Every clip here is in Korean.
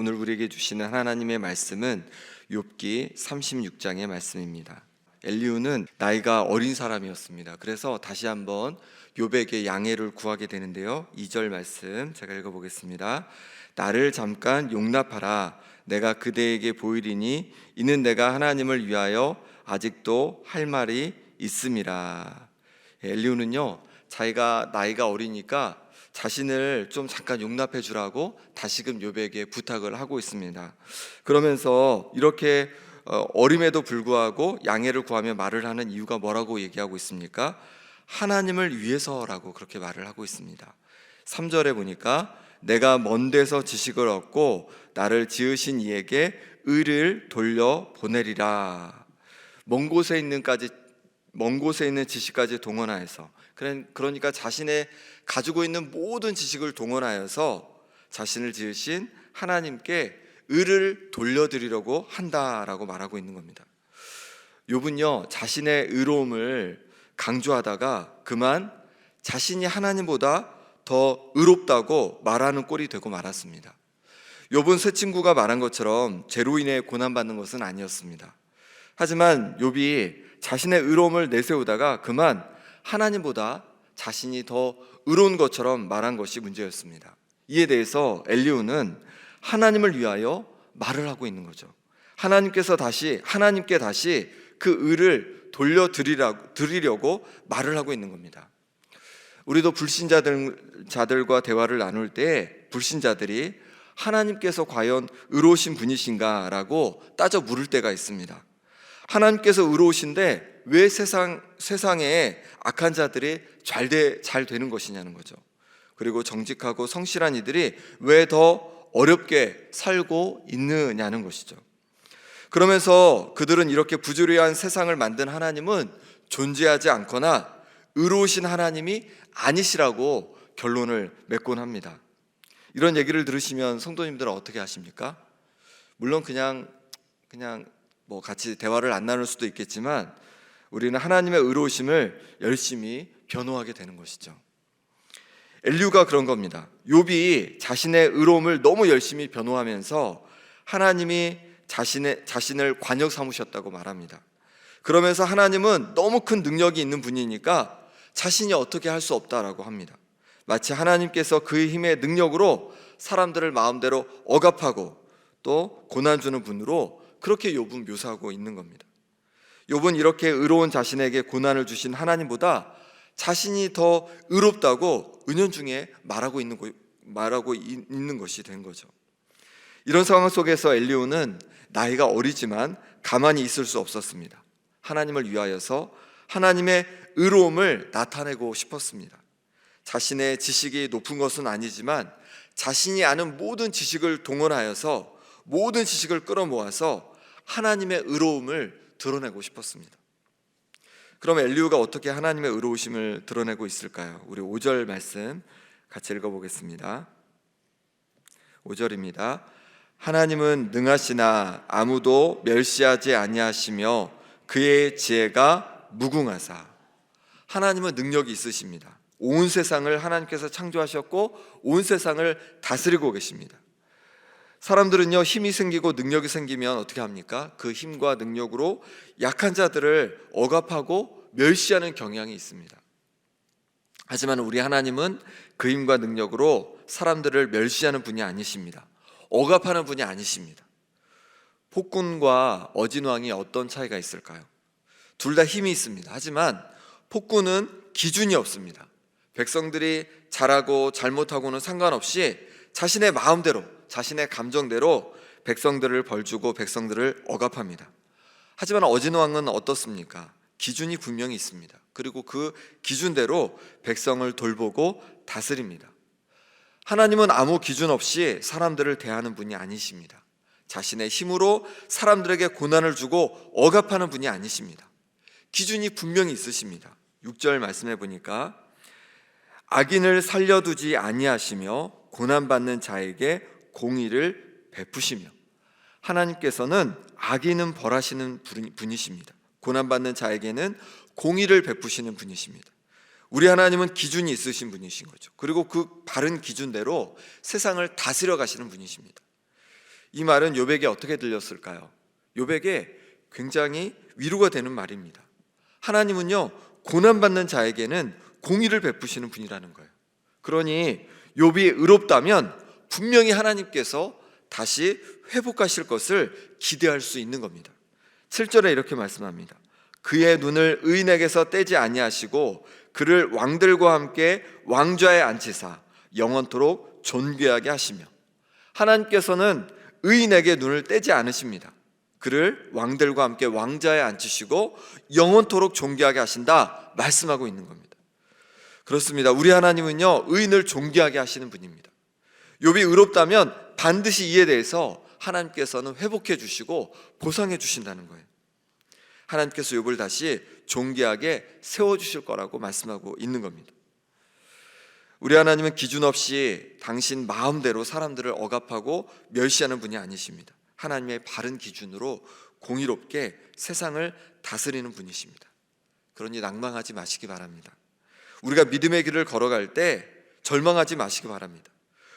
오늘 우리에게 주시는 하나님의 말씀은 욥기 36장의 말씀입니다. 엘리후는 나이가 어린 사람이었습니다. 그래서 다시 한번 욥에게 양해를 구하게 되는데요. 2절 말씀 제가 읽어보겠습니다. 나를 잠깐 용납하라. 내가 그대에게 보이리니 이는 내가 하나님을 위하여 아직도 할 말이 있음이라. 엘리후는요, 자기가 나이가 어리니까 자신을 좀 잠깐 용납해 주라고 다시금 욥에게 부탁을 하고 있습니다. 그러면서 이렇게 어림에도 불구하고 양해를 구하며 말을 하는 이유가 뭐라고 얘기하고 있습니까? 하나님을 위해서라고 그렇게 말을 하고 있습니다. 3절에 보니까 내가 먼 데서 지식을 얻고 나를 지으신 이에게 의를 돌려 보내리라. 먼 곳에 있는 지식까지 동원하여서, 그러니까 자신의 가지고 있는 모든 지식을 동원하여서 자신을 지으신 하나님께 의를 돌려드리려고 한다라고 말하고 있는 겁니다. 욥은요, 자신의 의로움을 강조하다가 그만 자신이 하나님보다 더 의롭다고 말하는 꼴이 되고 말았습니다. 욥은 새 친구가 말한 것처럼 죄로 인해 고난받는 것은 아니었습니다. 하지만 욥이 자신의 의로움을 내세우다가 그만 하나님보다 자신이 더 의로운 것처럼 말한 것이 문제였습니다. 이에 대해서 엘리후는 하나님을 위하여 말을 하고 있는 거죠. 하나님께 다시 그 의를 돌려드리려고 말을 하고 있는 겁니다. 우리도 불신자들과 대화를 나눌 때 불신자들이 하나님께서 과연 의로우신 분이신가라고 따져 물을 때가 있습니다. 하나님께서 의로우신데 왜 세상에 악한 자들이 잘 되는 것이냐는 거죠. 그리고 정직하고 성실한 이들이 왜 더 어렵게 살고 있느냐는 것이죠. 그러면서 그들은 이렇게 부조리한 세상을 만든 하나님은 존재하지 않거나 의로우신 하나님이 아니시라고 결론을 맺곤 합니다. 이런 얘기를 들으시면 성도님들은 어떻게 하십니까? 물론 그냥 같이 대화를 안 나눌 수도 있겠지만 우리는 하나님의 의로우심을 열심히 변호하게 되는 것이죠. 엘리후가 그런 겁니다. 욥이 자신의 의로움을 너무 열심히 변호하면서 하나님이 자신을 관역 삼으셨다고 말합니다. 그러면서 하나님은 너무 큰 능력이 있는 분이니까 자신이 어떻게 할 수 없다라고 합니다. 마치 하나님께서 그의 힘의 능력으로 사람들을 마음대로 억압하고 또 고난 주는 분으로 그렇게 욥은 묘사하고 있는 겁니다. 욥은 이렇게 의로운 자신에게 고난을 주신 하나님보다 자신이 더 의롭다고 은연중에 말하고 있는 것이 된 거죠. 이런 상황 속에서 엘리후는 나이가 어리지만 가만히 있을 수 없었습니다. 하나님을 위하여서 하나님의 의로움을 나타내고 싶었습니다. 자신의 지식이 높은 것은 아니지만 자신이 아는 모든 지식을 동원하여서 모든 지식을 끌어모아서 하나님의 의로움을 드러내고 싶었습니다. 그럼 엘리후가 어떻게 하나님의 의로우심을 드러내고 있을까요? 우리 5절 말씀 같이 읽어보겠습니다. 5절입니다. 하나님은 능하시나 아무도 멸시하지 아니하시며 그의 지혜가 무궁하사. 하나님은 능력이 있으십니다. 온 세상을 하나님께서 창조하셨고 온 세상을 다스리고 계십니다. 사람들은요, 힘이 생기고 능력이 생기면 어떻게 합니까? 그 힘과 능력으로 약한 자들을 억압하고 멸시하는 경향이 있습니다. 하지만 우리 하나님은 그 힘과 능력으로 사람들을 멸시하는 분이 아니십니다. 억압하는 분이 아니십니다. 폭군과 어진왕이 어떤 차이가 있을까요? 둘 다 힘이 있습니다. 하지만 폭군은 기준이 없습니다. 백성들이 잘하고 잘못하고는 상관없이 자신의 마음대로, 자신의 감정대로 백성들을 벌주고 백성들을 억압합니다. 하지만 어진왕은 어떻습니까? 기준이 분명히 있습니다. 그리고 그 기준대로 백성을 돌보고 다스립니다. 하나님은 아무 기준 없이 사람들을 대하는 분이 아니십니다. 자신의 힘으로 사람들에게 고난을 주고 억압하는 분이 아니십니다. 기준이 분명히 있으십니다. 6절 말씀해 보니까 악인을 살려두지 아니하시며 고난받는 자에게 공의를 베푸시며, 하나님께서는 악인은 벌하시는 분이십니다. 고난받는 자에게는 공의를 베푸시는 분이십니다. 우리 하나님은 기준이 있으신 분이신 거죠. 그리고 그 바른 기준대로 세상을 다스려 가시는 분이십니다. 이 말은 욥에게 어떻게 들렸을까요? 욥에게 굉장히 위로가 되는 말입니다. 하나님은요, 고난받는 자에게는 공의를 베푸시는 분이라는 거예요. 그러니 욥이 의롭다면 분명히 하나님께서 다시 회복하실 것을 기대할 수 있는 겁니다. 7절에 이렇게 말씀합니다. 그의 눈을 의인에게서 떼지 아니하시고 그를 왕들과 함께 왕좌에 앉히사 영원토록 존귀하게 하시며, 하나님께서는 의인에게 눈을 떼지 않으십니다. 그를 왕들과 함께 왕좌에 앉히시고 영원토록 존귀하게 하신다 말씀하고 있는 겁니다. 그렇습니다. 우리 하나님은요, 의인을 존귀하게 하시는 분입니다. 욥이 의롭다면 반드시 이에 대해서 하나님께서는 회복해 주시고 보상해 주신다는 거예요. 하나님께서 욥을 다시 존귀하게 세워주실 거라고 말씀하고 있는 겁니다. 우리 하나님은 기준 없이 당신 마음대로 사람들을 억압하고 멸시하는 분이 아니십니다. 하나님의 바른 기준으로 공의롭게 세상을 다스리는 분이십니다. 그러니 낭망하지 마시기 바랍니다. 우리가 믿음의 길을 걸어갈 때 절망하지 마시기 바랍니다.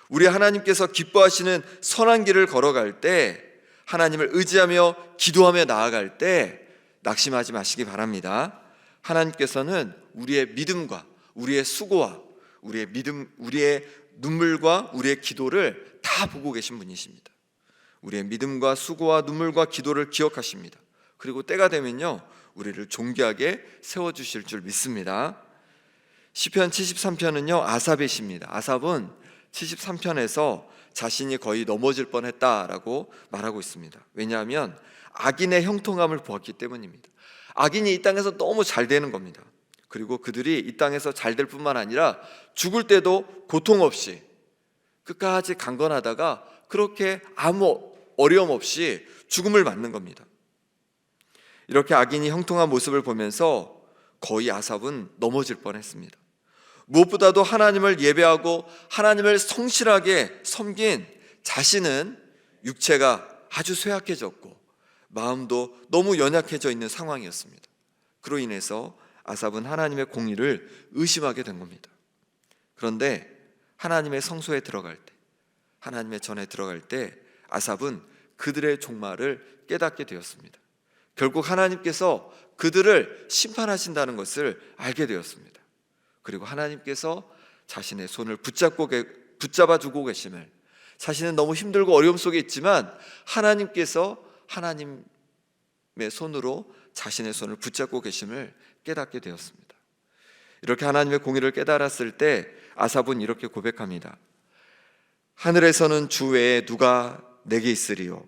우리 하나님께서 기뻐하시는 선한 길을 걸어갈 때, 하나님을 의지하며 기도하며 나아갈 때 낙심하지 마시기 바랍니다. 하나님께서는 우리의 믿음과 우리의 수고와 우리의 눈물과 우리의 기도를 다 보고 계신 분이십니다. 우리의 믿음과 수고와 눈물과 기도를 기억하십니다. 그리고 때가 되면요, 우리를 존귀하게 세워주실 줄 믿습니다. 시편 73편은요 아삽의 시입니다. 아삽은 73편에서 자신이 거의 넘어질 뻔했다라고 말하고 있습니다. 왜냐하면 악인의 형통함을 보았기 때문입니다. 악인이 이 땅에서 너무 잘 되는 겁니다. 그리고 그들이 이 땅에서 잘 될 뿐만 아니라 죽을 때도 고통 없이 끝까지 강건하다가 그렇게 아무 어려움 없이 죽음을 맞는 겁니다. 이렇게 악인이 형통한 모습을 보면서 거의 아삽은 넘어질 뻔했습니다. 무엇보다도 하나님을 예배하고 하나님을 성실하게 섬긴 자신은 육체가 아주 쇠약해졌고 마음도 너무 연약해져 있는 상황이었습니다. 그로 인해서 아삽은 하나님의 공의를 의심하게 된 겁니다. 그런데 하나님의 성소에 들어갈 때, 하나님의 전에 들어갈 때 아삽은 그들의 종말을 깨닫게 되었습니다. 결국 하나님께서 그들을 심판하신다는 것을 알게 되었습니다. 그리고 하나님께서 자신의 손을 붙잡아주고 계심을, 자신은 너무 힘들고 어려움 속에 있지만 하나님께서 하나님의 손으로 자신의 손을 붙잡고 계심을 깨닫게 되었습니다. 이렇게 하나님의 공의를 깨달았을 때 아삽은 이렇게 고백합니다. 하늘에서는 주 외에 누가 내게 있으리요,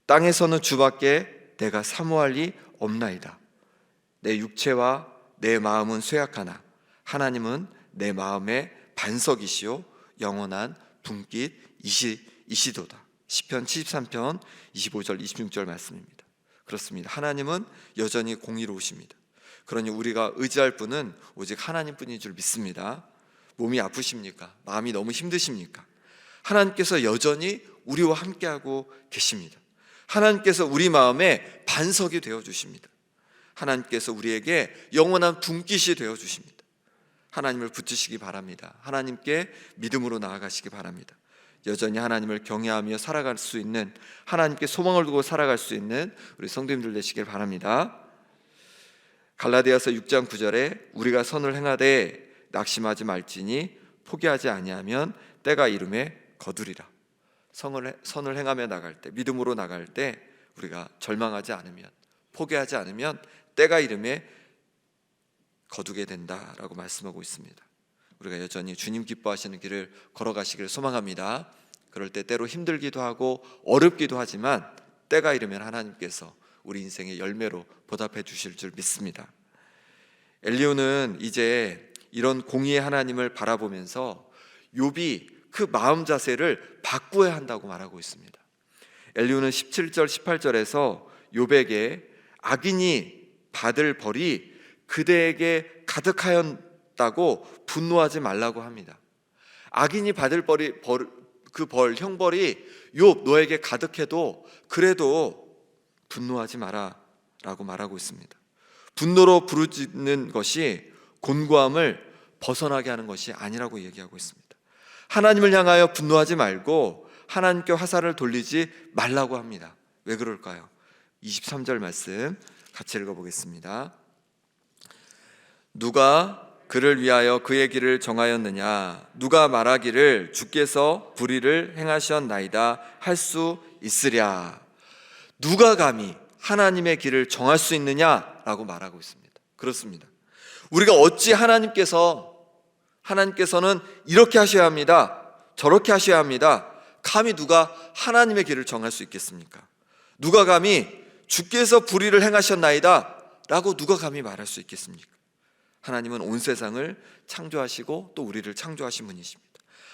땅에서는 주밖에 내가 사모할 리 없나이다. 내 육체와 내 마음은 쇠약하나 하나님은 내 마음의 반석이시요 영원한 분깃이시도다. 시편 73편 25절 26절 말씀입니다. 그렇습니다. 하나님은 여전히 공의로우십니다. 그러니 우리가 의지할 분은 오직 하나님뿐인 줄 믿습니다. 몸이 아프십니까? 마음이 너무 힘드십니까? 하나님께서 여전히 우리와 함께하고 계십니다. 하나님께서 우리 마음에 반석이 되어주십니다. 하나님께서 우리에게 영원한 분깃이 되어주십니다. 하나님을 붙드시기 바랍니다. 하나님께 믿음으로 나아가시기 바랍니다. 여전히 하나님을 경외하며 살아갈 수 있는, 하나님께 소망을 두고 살아갈 수 있는 우리 성도님들 되시길 바랍니다. 갈라디아서 6장 9절에 우리가 선을 행하되 낙심하지 말지니 포기하지 아니하면 때가 이름에 거두리라. 선을 행하며 나갈 때, 믿음으로 나갈 때 우리가 절망하지 않으면, 포기하지 않으면 때가 이름에 거두게 된다라고 말씀하고 있습니다. 우리가 여전히 주님 기뻐하시는 길을 걸어가시기를 소망합니다. 그럴 때 때로 힘들기도 하고 어렵기도 하지만 때가 이르면 하나님께서 우리 인생의 열매로 보답해 주실 줄 믿습니다. 엘리후는 이제 이런 공의의 하나님을 바라보면서 욥이 그 마음 자세를 바꾸어야 한다고 말하고 있습니다. 엘리후는 17절 18절에서 욥에게 악인이 받을 벌이 그대에게 가득하였다고 분노하지 말라고 합니다. 악인이 받을 형벌이 욥 너에게 가득해도 그래도 분노하지 마라 라고 말하고 있습니다. 분노로 부르짖는 것이 곤고함을 벗어나게 하는 것이 아니라고 얘기하고 있습니다. 하나님을 향하여 분노하지 말고 하나님께 화살을 돌리지 말라고 합니다. 왜 그럴까요? 23절 말씀 같이 읽어보겠습니다. 누가 그를 위하여 그의 길을 정하였느냐? 누가 말하기를 주께서 불의를 행하셨나이다 할 수 있으랴? 누가 감히 하나님의 길을 정할 수 있느냐라고 말하고 있습니다. 그렇습니다. 우리가 어찌 하나님께서는 이렇게 하셔야 합니다, 저렇게 하셔야 합니다, 감히 누가 하나님의 길을 정할 수 있겠습니까? 누가 감히 주께서 불의를 행하셨나이다 라고 누가 감히 말할 수 있겠습니까? 하나님은 온 세상을 창조하시고 또 우리를 창조하신 분이십니다.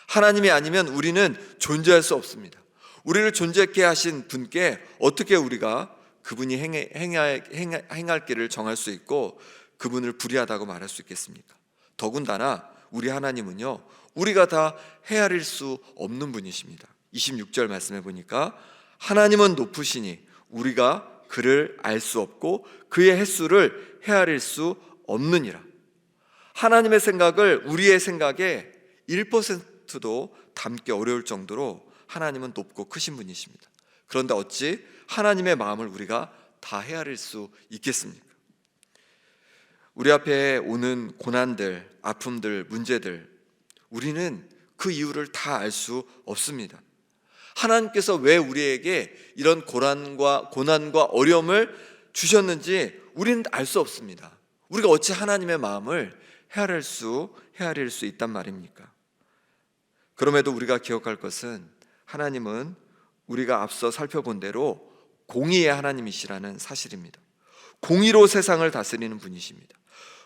하나님이 아니면 우리는 존재할 수 없습니다. 우리를 존재케 하신 분께 어떻게 우리가 그분이 행할 길을 정할 수 있고 그분을 불의하다고 말할 수 있겠습니까? 더군다나 우리 하나님은요, 우리가 다 헤아릴 수 없는 분이십니다. 26절 말씀해 보니까 하나님은 높으시니 우리가 그를 알 수 없고 그의 횟수를 헤아릴 수 없느니라. 하나님의 생각을 우리의 생각에 1%도 담기 어려울 정도로 하나님은 높고 크신 분이십니다. 그런데 어찌 하나님의 마음을 우리가 다 헤아릴 수 있겠습니까? 우리 앞에 오는 고난들, 아픔들, 문제들, 우리는 그 이유를 다 알 수 없습니다. 하나님께서 왜 우리에게 이런 고난과 어려움을 주셨는지 우리는 알 수 없습니다. 우리가 어찌 하나님의 마음을 헤아릴 수 있단 말입니까? 그럼에도 우리가 기억할 것은 하나님은 우리가 앞서 살펴본 대로 공의의 하나님이시라는 사실입니다. 공의로 세상을 다스리는 분이십니다.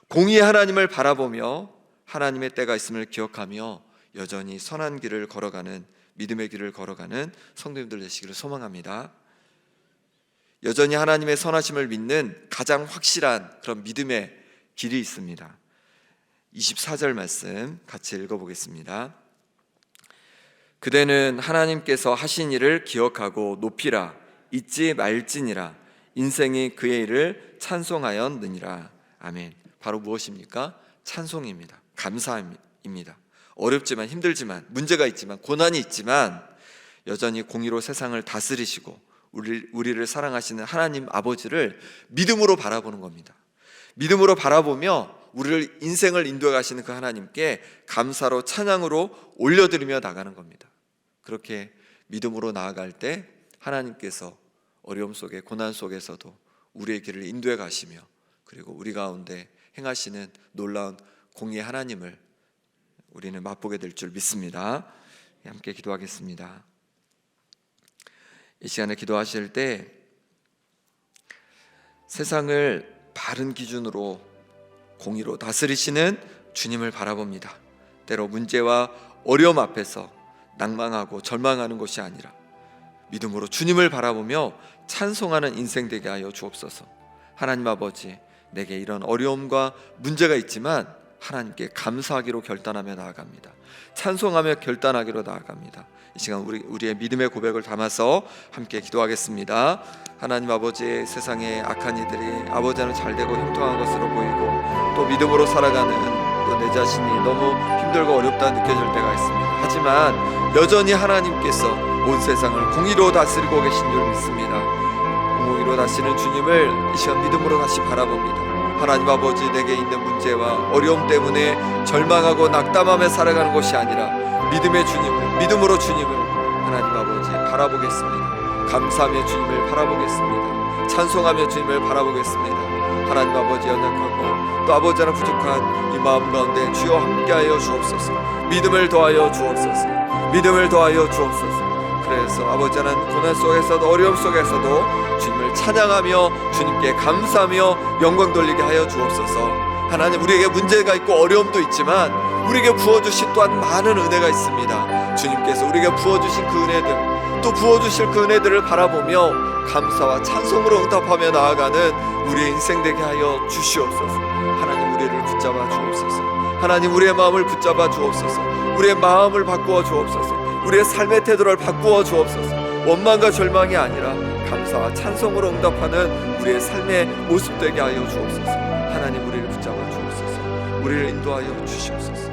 공의의 하나님을 바라보며 하나님의 때가 있음을 기억하며 여전히 선한 길을 걸어가는, 믿음의 길을 걸어가는 성도님들 되시기를 소망합니다. 여전히 하나님의 선하심을 믿는 가장 확실한 그런 믿음의 길이 있습니다. 24절 말씀 같이 읽어보겠습니다. 그대는 하나님께서 하신 일을 기억하고 높이라, 잊지 말지니라. 인생이 그의 일을 찬송하였느니라. 아멘. 바로 무엇입니까? 찬송입니다. 감사입니다. 어렵지만, 힘들지만, 문제가 있지만, 고난이 있지만 여전히 공의로 세상을 다스리시고 우리를 사랑하시는 하나님 아버지를 믿음으로 바라보는 겁니다. 믿음으로 바라보며 우리를 인생을 인도해 가시는 그 하나님께 감사로 찬양으로 올려드리며 나가는 겁니다. 그렇게 믿음으로 나아갈 때 하나님께서 어려움 속에, 고난 속에서도 우리의 길을 인도해 가시며 그리고 우리 가운데 행하시는 놀라운 공의의 하나님을 우리는 맛보게 될 줄 믿습니다. 함께 기도하겠습니다. 이 시간에 기도하실 때 세상을 바른 기준으로 공의로 다스리시는 주님을 바라봅니다. 때로 문제와 어려움 앞에서 낭망하고 절망하는 것이 아니라 믿음으로 주님을 바라보며 찬송하는 인생 되게 하여 주옵소서. 하나님 아버지, 내게 이런 어려움과 문제가 있지만 하나님께 감사하기로 결단하며 나아갑니다. 찬송하며 결단하기로 나아갑니다. 이 시간 우리의 믿음의 고백을 담아서 함께 기도하겠습니다. 하나님 아버지, 세상의 악한 이들이 아버지는 잘되고 형통한 것으로 보이고 또 믿음으로 살아가는 또 내 자신이 너무 힘들고 어렵다 느껴질 때가 있습니다. 하지만 여전히 하나님께서 온 세상을 공의로 다스리고 계신 줄 믿습니다. 공의로 다스리는 주님을 이 시간 믿음으로 다시 바라봅니다. 하나님 아버지, 내게 있는 문제와 어려움 때문에 절망하고 낙담하며 살아가는 것이 아니라 믿음의 주님을, 믿음으로 주님을 하나님 아버지 바라보겠습니다. 감사하며 주님을 바라보겠습니다. 찬송하며 주님을 바라보겠습니다. 하나님 아버지, 연약하고 또 아버지 하나 부족한 이 마음 가운데 주여 함께하여 주옵소서. 믿음을 더하여 주옵소서. 믿음을 더하여 주옵소서. 그래서 아버지 하나님 고난 속에서도 어려움 속에서도 주님을 찬양하며 주님께 감사하며 영광 돌리게 하여 주옵소서. 하나님, 우리에게 문제가 있고 어려움도 있지만 우리에게 부어주신 또한 많은 은혜가 있습니다. 주님께서 우리에게 부어주신 그 은혜들, 또 부어주실 그 은혜들을 바라보며 감사와 찬송으로 응답하며 나아가는 우리의 인생 되게 하여 주시옵소서. 하나님, 우리를 붙잡아 주옵소서. 하나님, 우리의 마음을 붙잡아 주옵소서. 우리의 마음을 바꾸어 주옵소서. 우리의 삶의 태도를 바꾸어 주옵소서. 원망과 절망이 아니라 감사와 찬송으로 응답하는 우리의 삶의 모습 되게 하여 주옵소서. 하나님, 우리를 붙잡아 주옵소서. 우리를 인도하여 주시옵소서.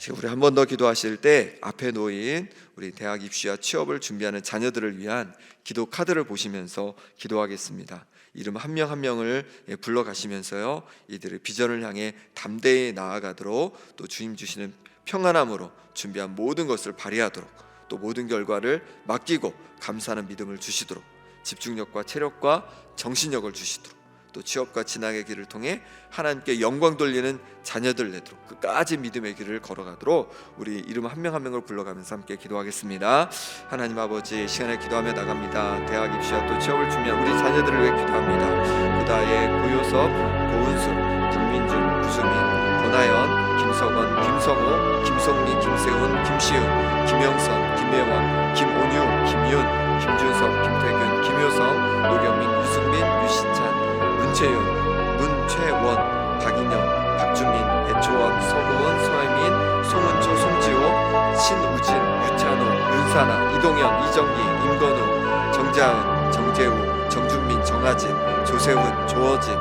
지금 우리 한 번 더 기도하실 때 앞에 놓인 우리 대학 입시와 취업을 준비하는 자녀들을 위한 기도 카드를 보시면서 기도하겠습니다. 이름 한 명 한 명을 불러가시면서요, 이들의 비전을 향해 담대히 나아가도록, 또 주님 주시는 평안함으로 준비한 모든 것을 발휘하도록, 또 모든 결과를 맡기고 감사하는 믿음을 주시도록, 집중력과 체력과 정신력을 주시도록, 또 취업과 진학의 길을 통해 하나님께 영광 돌리는 자녀들 되도록 끝까지 믿음의 길을 걸어가도록 우리 이름 한 명 한 명을 불러가면서 함께 기도하겠습니다. 하나님 아버지, 시간에 기도하며 나갑니다. 대학 입시와 또 취업을 준비한 우리 자녀들을 위해 기도합니다. 고다의 고요섭, 고은수, 강민준, 구수민, 권하연, 김석원, 김성호, 김성미, 김세훈, 김시은, 김영선, 김예원, 김온유, 김윤, 김준섭, 김태균, 김효성, 노경민, 유승민, 유시찬, 문채윤, 문채원, 박인영, 박주민, 애초원, 서고은, 서혜민, 송은초, 송지호, 신우진, 유찬호, 윤사나, 이동현, 이정기, 임건우, 정자은, 정재우, 정준민, 정하진, 조세훈, 조어진,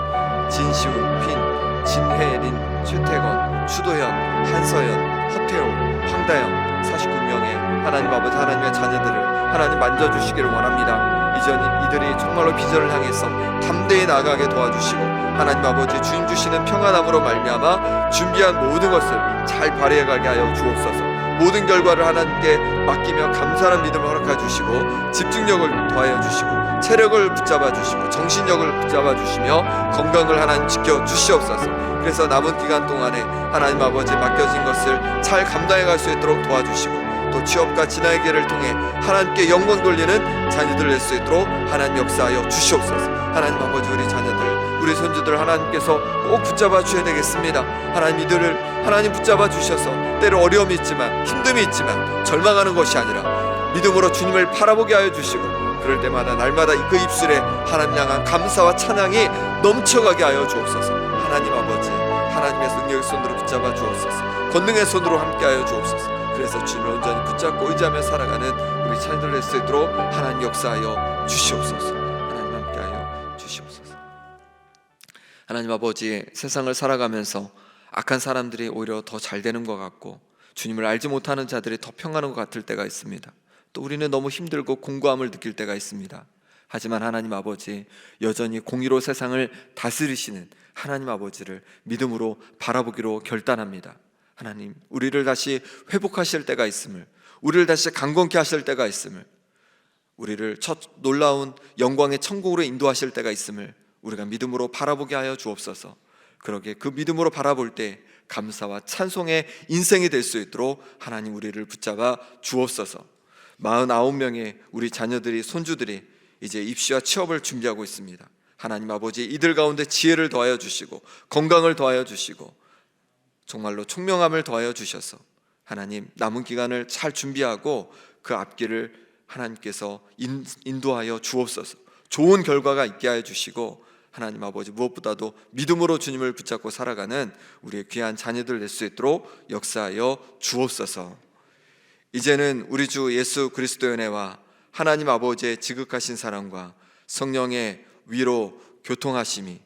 진시훈, 핀, 진혜린, 최태건, 추도현, 한서연, 허태호, 황다영, 49명의 하나님 아버지, 하나님의 자녀들을 하나님 만져주시기를 원합니다. 이들이 정말로 비전을 향해서 담대히 나아가게 도와주시고, 하나님 아버지 주님 주시는 평안함으로 말미암아 준비한 모든 것을 잘 발휘해가게 하여 주옵소서. 모든 결과를 하나님께 맡기며 감사하는 믿음을 허락해 주시고, 집중력을 더하여 주시고, 체력을 붙잡아 주시고, 정신력을 붙잡아 주시며 건강을 하나님 지켜 주시옵소서. 그래서 남은 기간 동안에 하나님 아버지 맡겨진 것을 잘 감당해 갈 수 있도록 도와주시고, 또 취업과 진화의 길을 통해 하나님께 영광 돌리는 자녀들 낼 수 있도록 하나님 역사하여 주시옵소서. 하나님 아버지, 우리 자녀들, 우리 손주들 하나님께서 꼭 붙잡아 주셔야 되겠습니다. 하나님, 이들을 하나님 붙잡아 주셔서 때로 어려움이 있지만, 힘듦이 있지만 절망하는 것이 아니라 믿음으로 주님을 바라보게 하여 주시고, 그럴 때마다 날마다 그 입술에 하나님 향한 감사와 찬양이 넘쳐가게 하여 주옵소서. 하나님 아버지, 하나님의 능력의 손으로 붙잡아 주옵소서. 권능의 손으로 함께하여 주옵소서. 그래서 주님을 온전히 붙잡고 의지하며 살아가는 우리 자녀들 될 수 있도록 하나님 역사하여 주시옵소서. 하나님 함께하여 주시옵소서. 하나님 아버지, 세상을 살아가면서 악한 사람들이 오히려 더 잘 되는 것 같고, 주님을 알지 못하는 자들이 더 평안한 것 같을 때가 있습니다. 또 우리는 너무 힘들고 공고함을 느낄 때가 있습니다. 하지만 하나님 아버지, 여전히 공의로 세상을 다스리시는 하나님 아버지를 믿음으로 바라보기로 결단합니다. 하나님, 우리를 다시 회복하실 때가 있음을, 우리를 다시 강건케 하실 때가 있음을, 우리를 첫 놀라운 영광의 천국으로 인도하실 때가 있음을 우리가 믿음으로 바라보게 하여 주옵소서. 그러게 그 믿음으로 바라볼 때 감사와 찬송의 인생이 될 수 있도록 하나님 우리를 붙잡아 주옵소서. 49명의 우리 자녀들이, 손주들이 이제 입시와 취업을 준비하고 있습니다. 하나님 아버지, 이들 가운데 지혜를 더하여 주시고, 건강을 더하여 주시고, 정말로 총명함을 더하여 주셔서 하나님 남은 기간을 잘 준비하고 그 앞길을 하나님께서 인도하여 주옵소서. 좋은 결과가 있게 하여 주시고, 하나님 아버지, 무엇보다도 믿음으로 주님을 붙잡고 살아가는 우리의 귀한 자녀들 될 수 있도록 역사하여 주옵소서. 이제는 우리 주 예수 그리스도의 은혜와 하나님 아버지의 지극하신 사랑과 성령의 위로 교통하심이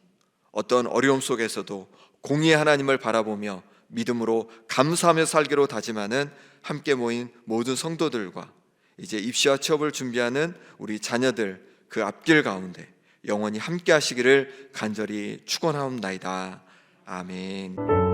어떤 어려움 속에서도 공의의 하나님을 바라보며 믿음으로 감사하며 살기로 다짐하는 함께 모인 모든 성도들과 이제 입시와 취업을 준비하는 우리 자녀들 그 앞길 가운데 영원히 함께 하시기를 간절히 축원하옵나이다. 아멘.